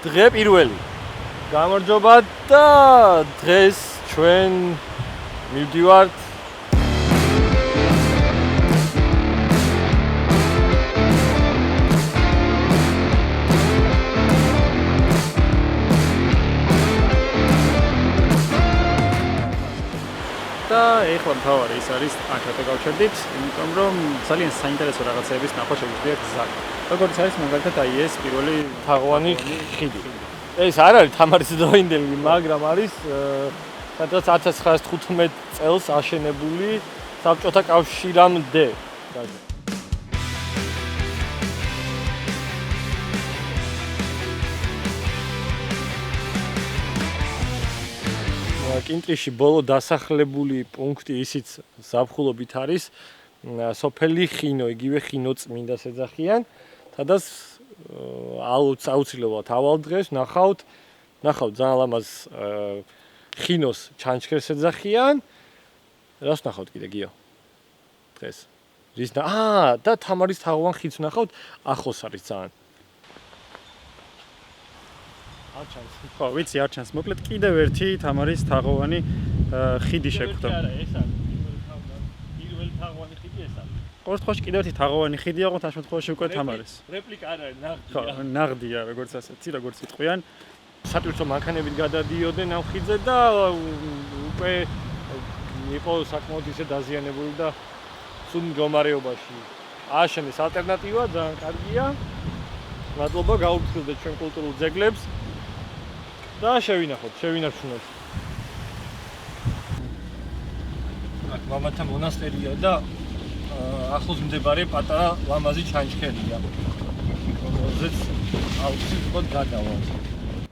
დღე პირველი. გამარჯობა და დღეს ჩვენ მივდივართ და ეხლა მთავარი ის არის აქ გავჩერდით, იმიტომ რომ ძალიან საინტერესო რაღაცების ნახვა შეგვიძლია გზა. როგორც არის მაგალითად აი ეს პირველი თაღოვანი ხიდი. ეს არ არის თამარის დღევანდელი, მაგრამ არის სადაც 1915 წელს აშენებული საბჭოთა კავშირამდე. კინტრიში ბოლო დასახლებული პუნქტი ისიც ზაფხულობით არის სოფელი ხინო, იგივე ხინო წმინდას ეძახიან, სადაც აუცილებლად ავალ დღეს ნახავთ ძალიან ლამაზ ხინოს ჩანჩქერს ეძახიან. რას ნახავთ კიდე გიო? დღეს. და თამარის თაღოვან ხიდს ნახავთ, ახლოს არის ძალიან. ხო, ვიცი, არ ჩანს. მოკლედ კიდევ ერთი თამარის თაღოვანი ხიდი შეგვხვდა. ეს არის პირველი თაღოვანი ხიდი ეს არის. ყოველ შემთხვევაში კიდევ ერთი თაღოვანი ხიდია, ყოველ შემთხვევაში უკვე თამარის. რეპლიკა არ არის, ნაღდია. ხო, ნაღდია, როგორც ასეთი, როგორც იტყვიან. საპირისპირო მანქანებით გადადიოდნენ ამ ხიდზე და უკვე იყო საკმაოდ ისე დაზიანებული და სულ მდგომარეობაში. ააშენეს ალტერნატივა, ძალიან კარგია. მადლობა, გაუფრთხილდეთ ჩვენ კულტურულ ძეგლებს. და შევინარჩუნოთ. აქ მამათა მონასტერია და ახლოს მდებარე პატარა ლამაზი ჩანჩქერია. რომელზეც აუცილებლად გადავალთ.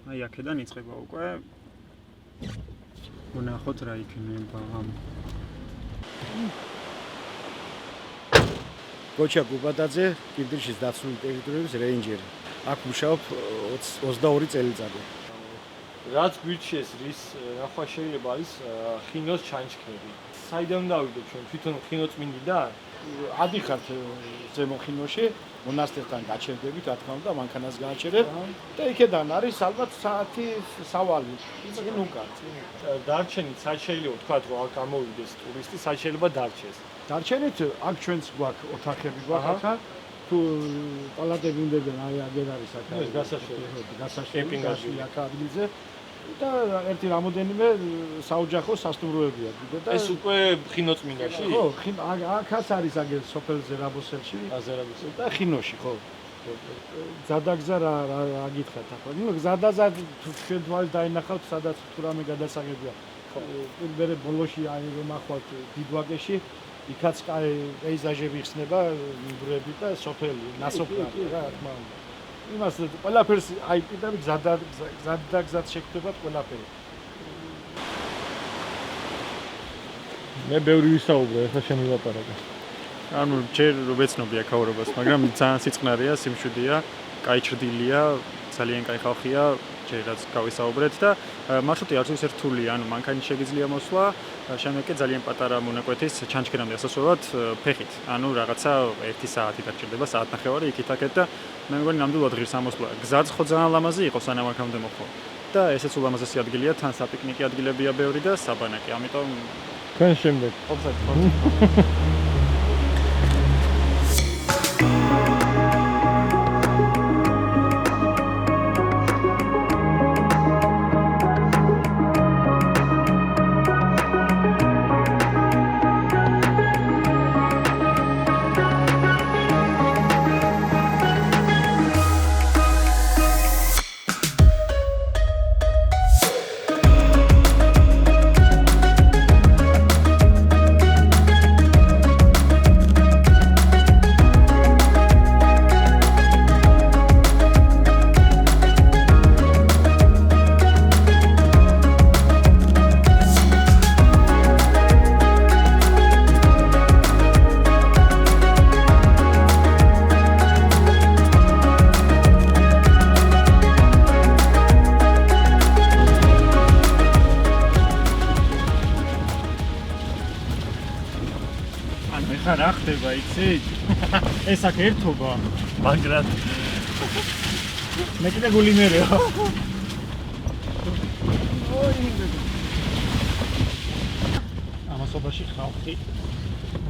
აი აქედან იწყება უკვე. ვნახოთ რა იქნება ამ. გოჩა გუბადაძე, კინტრიშის დაცული ტერიტორიების რეინჯერი. აქ მუშაობ 22 წელიწადი. რაც გვირჩიეს რის ნახვა შეიძლება არის ხინოს ჩანჩქერი. საიდან დავიდეთ ჩვენ თვითონ ხინოწმინდიდან? ადიხართ ზემო ხინოში, მონასტერთან გაჩერდებით, რა თქმა უნდა, მანქანას გააჩერებ და იქედან არის ალბათ საათი სავალი. ისე უკან. დარჩენით სად შეიძლება ვთქვათ, რომ აქ გამოვიდეს ტურისტი, სად შეიძლება დარჩეს? დარჩენით, აქ ჩვენც გვაქვს ოთახები გვაქვს აქ. თუ პალატები უნდადნენ, აი აგერ არის აქ. ეს გასაშლელი აქ ადგილზე. და ერთი რამოდენიმე საოჯახო სასტუმროებია კიდე და ეს უკვე ხინოწმინდაში? ხო, აქაც არის აგერ სოფელ ზერაბოსელში და ხინოში, ხო. ზადაგზა რა აგითხათ ახლა. ნუ ზადაზა თქვენ დაინახავთ, სადაც თუ რამე გადასაღებია. პირველ ბოლოში აი რომ ახვალთ დიდვაკეში, იქაც პეიზაჟები იხსნება, მიგრები და სოფელი, ნასოფლარი რა თქმა უნდა. იმას ყველაფერს აი კიდევ ზადაგზად შეგხვდებათ ყველაფერი. მე ბევრი ვისაუბრე, ახლა შენ ვილაპარაკე. ანუ ჯერ ვეცნობი აქაურობას, მაგრამ ძალიან სიწყნარია, სიმშვიდეა, კაი ჭრდილია, ძალიან კაი ხალხია, ჯერ რაც გავისაუბრეთ და მარშრუტი არც ისე რთულია, ანუ მანქანით შეგიძლია მოსვლა, შემდეგ კი ძალიან პატარა მონაკვეთის ჩანჩქერამდე ასასვლელად ფეხით. ანუ რაღაცა 1 საათი დაგჭირდება, საათნახევარი იქით-აქეთ და მე მგონი ნამდვილად ღირს ამოსვლა. გზაც ხო ძალიან ლამაზი იყო სანამ აქამდე მოხდა. და ესეც ულამაზესი ადგილია, თან საპიკნიკი ადგილებია ბევრი და საბანაკი. ამიტომ თქვენ შემდეგ. ოფსაიდ. ხა რა ხდება იცით? ეს აქ ერთობა, მაგრამ მე კიდე გული მერეო. ამასობაში ხალხი.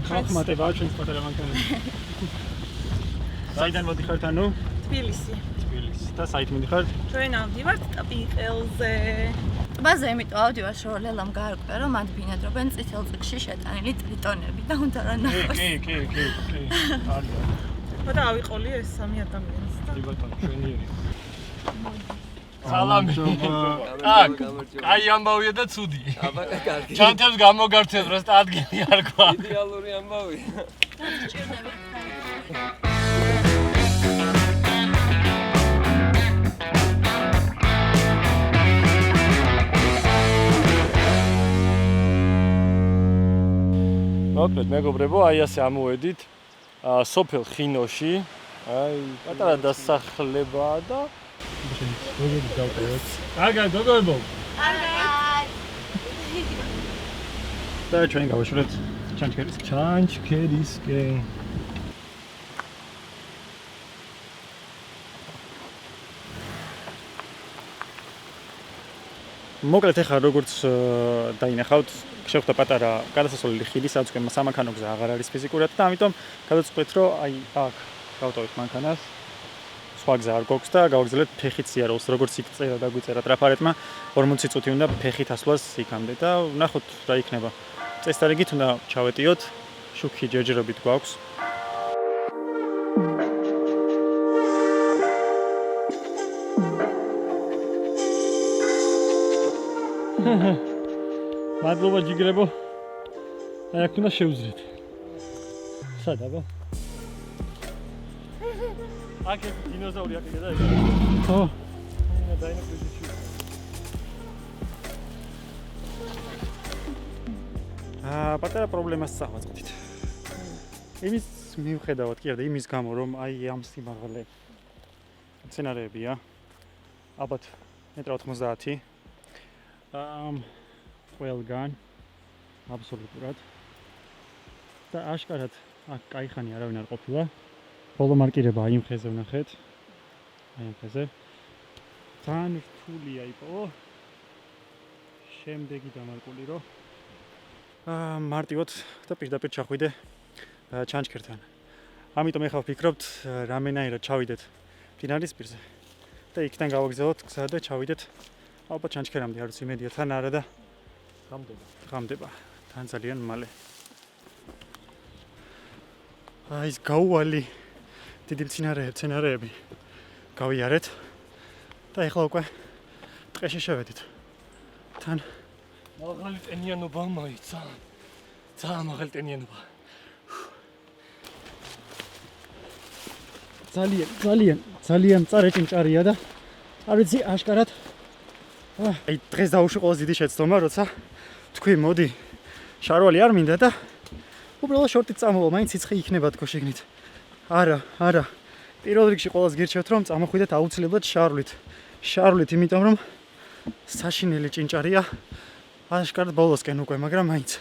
ხალხმატება ჩვენს პატარა მანქანაში. საიდან მოდიხართ ანუ? თბილისი. და საით მოდიხართ? ჩვენ ავდივართ ტაპირყელზე. ტბაზე იმიტომ ავდივართ, რომ ლელამ გაარკვია, რომ მათ ბინადრობენ წითელ წიგნში შეტანილი ტრიტონები და უნდა რა ნახოს. კი. არის. და ავიყოლი ეს სამი ადამიანს და ბატონო, ჩვენიერი. სალამი. აკ, აი ამბავია და ცუდი. აბა, კარგი. ჩანჩქერს გამოგართეთ, რომ ადგილი არ გვაქვს. იდეალური ამბავია. მოკლედ, მეგობრებო, აი ასე ამოვედით სოფელ ხინოში. აი, პატარა დასახლებაა და როგორი დავყევოთ? კარგად, გოგოებო. კარგად. და ჩვენ გავაშურეთ ჩანჩქერისკენ. მოკლედ ახლა როგორც დაინახავთ, შეხვდა პატარა გადასასვლელი ხიდი, სადაც სამანქანო გზა აღარ არის ფიზიკურად და ამიტომ გადავწყვეტ, რომ აი აქ გავტოვეთ მანქანას. სხვა გზა არ გვაქვს და გავაგრძელებთ ფეხით სიარულს, როგორც იქ წერა დაგვიწერა ტრაფარეტმა 40 წუთი უნდა ფეხით ასვლას იქამდე და ვნახოთ რა იქნება. წესდარიგით უნდა ჩავეტიოთ, შუქი ჯერჯერობით გვაქვს. მადლობა ჯიგრებო. აი აქ უნდა შევძრეთ. სად აბა? აქ დინოზაური აქ კიდე დაიგო. ხო. დაინახეთ. პატარა პრობლემას წავაწყდით. იმის მივხედავთ კი არა, იმის გამო რომ აი ამ სიმაღლე სცენარეებია. ალბათ მეტრი 90. ყველგან აბსოლუტურად. და აშკარად აქ кайხანი არავინ არ ყოფილა. ბოლო მარკირება აი იმ ხეზე ვნახეთ. აი ამ ხეზე. თან რთულია იყო. შემდეგი დამარკული რომ მარტივად და პირდაპირ ჩახვიდე ჩანჩქერთან. ამიტომ ეხლა ვფიქრობთ რამენაირად ჩავიდეთ მდინარის პირზე და იქიდან გავაგზავნოთ გზა და ჩავიდეთ ალბათ ჩანჩქერამდე, არ ვიცი იმედია თან არა და ღამდება. თან ძალიან მალე. აი ეს გაუვალი დიდი მცენარეები გავიარეთ და ეხლა უკვე ტყეში შევედით. თან მაღალი ტენიანობა მაიცა. ძალიან მაღალი ტენიანობა. ძალიან წარეჭინჭარია და არ ვიცი აშკარად. აი დღეს დაუშვი ყველაზე დიდი შეცდომა, როცა თქვი მოდი შარვალი არ მინდა და უბრალოდ შორტით წამოვალ, მაინც სიცხე იქნება თქო შეგნით. არა. პირველ რიგში ყველას გირჩევთ რომ წამოხვიდეთ აუცილებლად შარვლით, იმიტომ რომ საშინელი ჭინჭარია. აშკარად ბოლოსკენ უკვე, მაგრამ მაინც.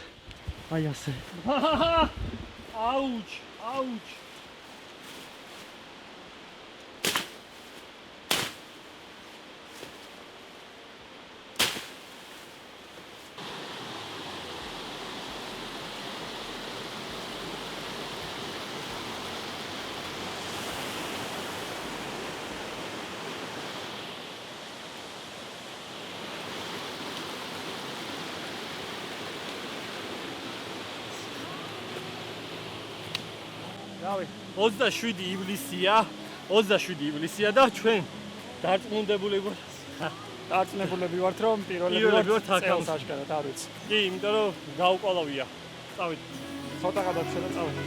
აი ასე. აუჩ. რავი, 27 ივლისია და ჩვენ დარწმუნებული ვართ რომ პირველები ვართ წელს აშკარად არ ვიცი. კი, იმიტომ რომ გაუყოლავია. წავით. ცოტა გადავშე და წავით.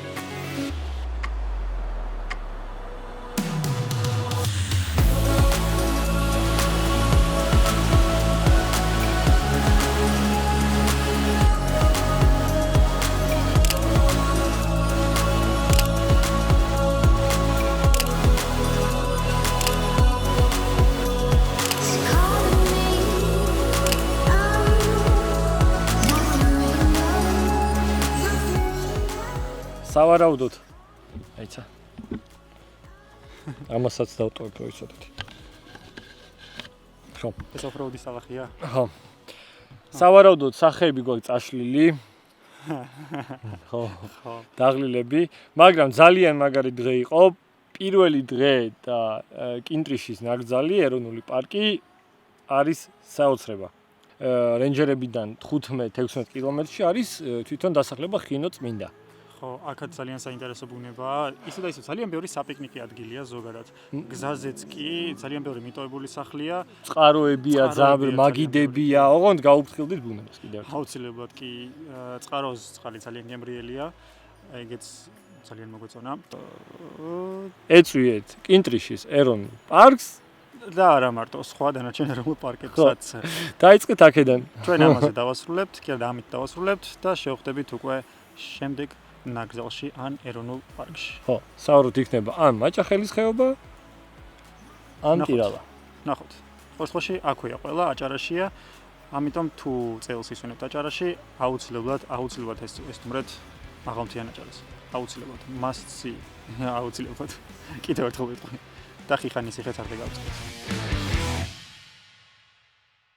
სავარაუდოდ. აიცა. ამასაც დავტოვებ პროექტს. ხო. ეს ოფროუდის სალახია. ხო. სავარაუდოდ სახეები გვაქვს წაშლილი. ხო. დაღლილები, მაგრამ ძალიან მაგარი დღე იყო. პირველი დღე და კინტრიშის ნაკრძალი, ეროვნული პარკი არის საოცრება. რენჯერებიდან 15-16 კილომეტრში არის თვითონ დასახლება ხინო წმინდა. ხო, აქაც ძალიან საინტერესო ბუნებაა. ისე და ისე ძალიან ბევრი საპიკნიკი ადგილია ზოგადად. გზაზეც კი ძალიან ბევრი მიტოვებული სახლია. წყაროებია, ძალიან მაგიდებია, ოღონდ გაუფრთხილდით ბუნებას კიდევ. აუცილებლად კი წყაროს წყალი ძალიან გემრიელია. ეგეც ძალიან მოგვეწონა. ეწვიეთ კინტრიშის ეროვნულ პარკს და არა მარტო სხვა დანარჩენ ეროვნულ პარკებსაც. დაიწყეთ აქედან. ჩვენ ამაზე დავასრულებთ, კი და ამით დავასრულებთ და შევხვდებით უკვე შემდეგ ნაკრძალში ან ეროვნულ პარკში. ხო, საუბრობთ იქნება ან მაჭახელის ხეობა, ან ტირალა. ნახოთ. ხოში აქვეა ყველა აჭარაშია. ამიტომ თუ წელს ისვენებთ აჭარაში, აუცილებლად ეს სტუმრეთ მაღალმთიან აჭარას. აუცილებლად must see. აუცილებლად. კიდევ ერთხელ ვიტყვი. და ხიხანის იხეც არ დაგავწყდეს.